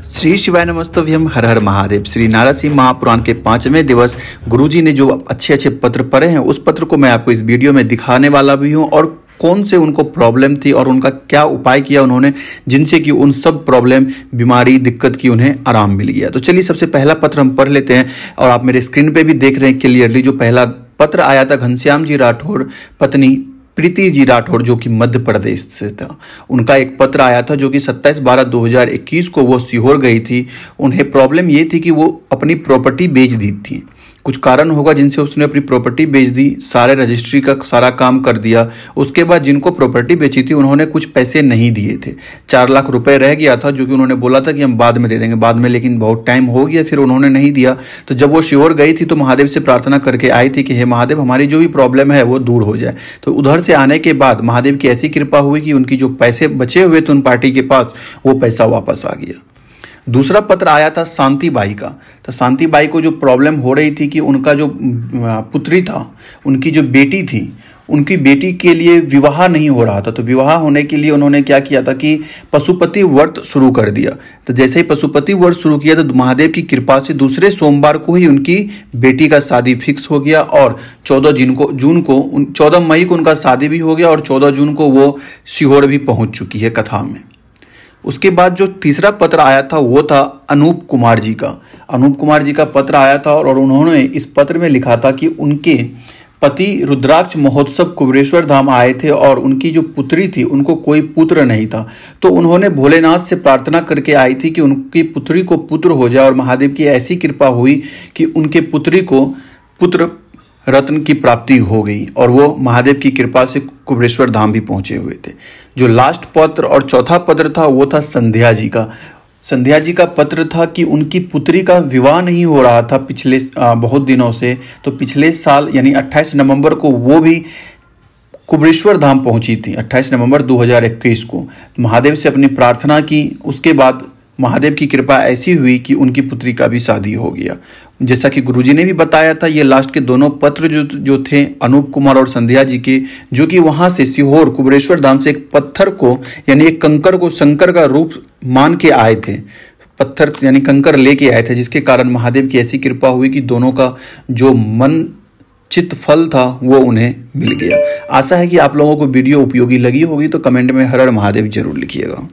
श्री शिवाय नमस्तव्यम, हर हर महादेव। श्री नारसिंह महापुराण के 5वें दिवस गुरुजी ने जो अच्छे अच्छे पत्र पढ़े हैं, उस पत्र को मैं आपको इस वीडियो में दिखाने वाला भी हूं और कौन से उनको प्रॉब्लम थी और उनका क्या उपाय किया उन्होंने, जिनसे कि उन सब प्रॉब्लम, बीमारी, दिक्कत की उन्हें आराम मिल गया। तो चलिए सबसे पहला पत्र हम पढ़ लेते हैं और आप मेरे स्क्रीन पे भी देख रहे हैं क्लियरली। जो पहला पत्र आया था घनश्याम जी राठौर पत्नी प्रीति जी राठौर, जो कि मध्य प्रदेश से था, उनका एक पत्र आया था जो कि 27/12/2021 को वो सीहोर गई थी। उन्हें प्रॉब्लम ये थी कि वो अपनी प्रॉपर्टी बेच दी थी। कुछ कारण होगा जिनसे उसने अपनी प्रॉपर्टी बेच दी, सारे रजिस्ट्री का सारा काम कर दिया। उसके बाद जिनको प्रॉपर्टी बेची थी उन्होंने कुछ पैसे नहीं दिए थे। 4 लाख रुपए रह गया था, जो कि उन्होंने बोला था कि हम बाद में दे देंगे बाद में, लेकिन बहुत टाइम हो गया, फिर उन्होंने नहीं दिया। तो जब वो सीहोर गई थी तो महादेव से प्रार्थना करके आई थी कि हे महादेव, हमारी जो भी प्रॉब्लम है वो दूर हो जाए। तो उधर से आने के बाद महादेव की ऐसी कृपा हुई कि उनकी जो पैसे बचे हुए थे उन पार्टी के पास, वो पैसा वापस आ गया। दूसरा पत्र आया था शांति बाई का। तो शांति बाई को जो प्रॉब्लम हो रही थी कि उनका जो पुत्री था, उनकी जो बेटी थी, उनकी बेटी के लिए विवाह नहीं हो रहा था। तो विवाह होने के लिए उन्होंने क्या किया था कि पशुपति व्रत शुरू कर दिया। तो जैसे ही पशुपति व्रत शुरू किया तो महादेव की कृपा से दूसरे सोमवार को ही उनकी बेटी का शादी फिक्स हो गया और 14 मई को उनका शादी भी हो गया और 14 जून को वो सीहोर भी पहुंच चुकी है कथा में। उसके बाद जो तीसरा पत्र आया था वो था अनूप कुमार जी का। अनूप कुमार जी का पत्र आया था और उन्होंने इस पत्र में लिखा था कि उनके पति रुद्राक्ष महोत्सव कुबेरेश्वर धाम आए थे और उनकी जो पुत्री थी उनको कोई पुत्र नहीं था। तो उन्होंने भोलेनाथ से प्रार्थना करके आई थी कि उनकी पुत्री को पुत्र हो जाए और महादेव की ऐसी कृपा हुई कि उनके पुत्री को पुत्र रत्न की प्राप्ति हो गई और वो महादेव की कृपा से कुबेरेश्वर धाम भी पहुंचे हुए थे। जो लास्ट पत्र और चौथा पत्र था वो था संध्या जी का। संध्या जी का पत्र था कि उनकी पुत्री का विवाह नहीं हो रहा था पिछले बहुत दिनों से। तो पिछले साल यानी 28 नवंबर को वो भी कुबेरेश्वर धाम पहुंची थी, 28 नवंबर 2021 को। महादेव से अपनी प्रार्थना की, उसके बाद महादेव की कृपा ऐसी हुई कि उनकी पुत्री का भी शादी हो गया। जैसा कि गुरुजी ने भी बताया था, ये लास्ट के दोनों पत्र जो थे अनूप कुमार और संध्या जी के, जो कि वहां से सीहोर कुबेरेश्वर धाम से एक पत्थर को यानी एक कंकर को शंकर का रूप मान के आए थे। पत्थर यानी कंकर लेके आए थे, जिसके कारण महादेव की ऐसी कृपा हुई कि दोनों का जो मन चित्त फल था वो उन्हें मिल गया। आशा है कि आप लोगों को वीडियो उपयोगी लगी होगी, तो कमेंट में हर हर महादेव जरूर लिखिएगा।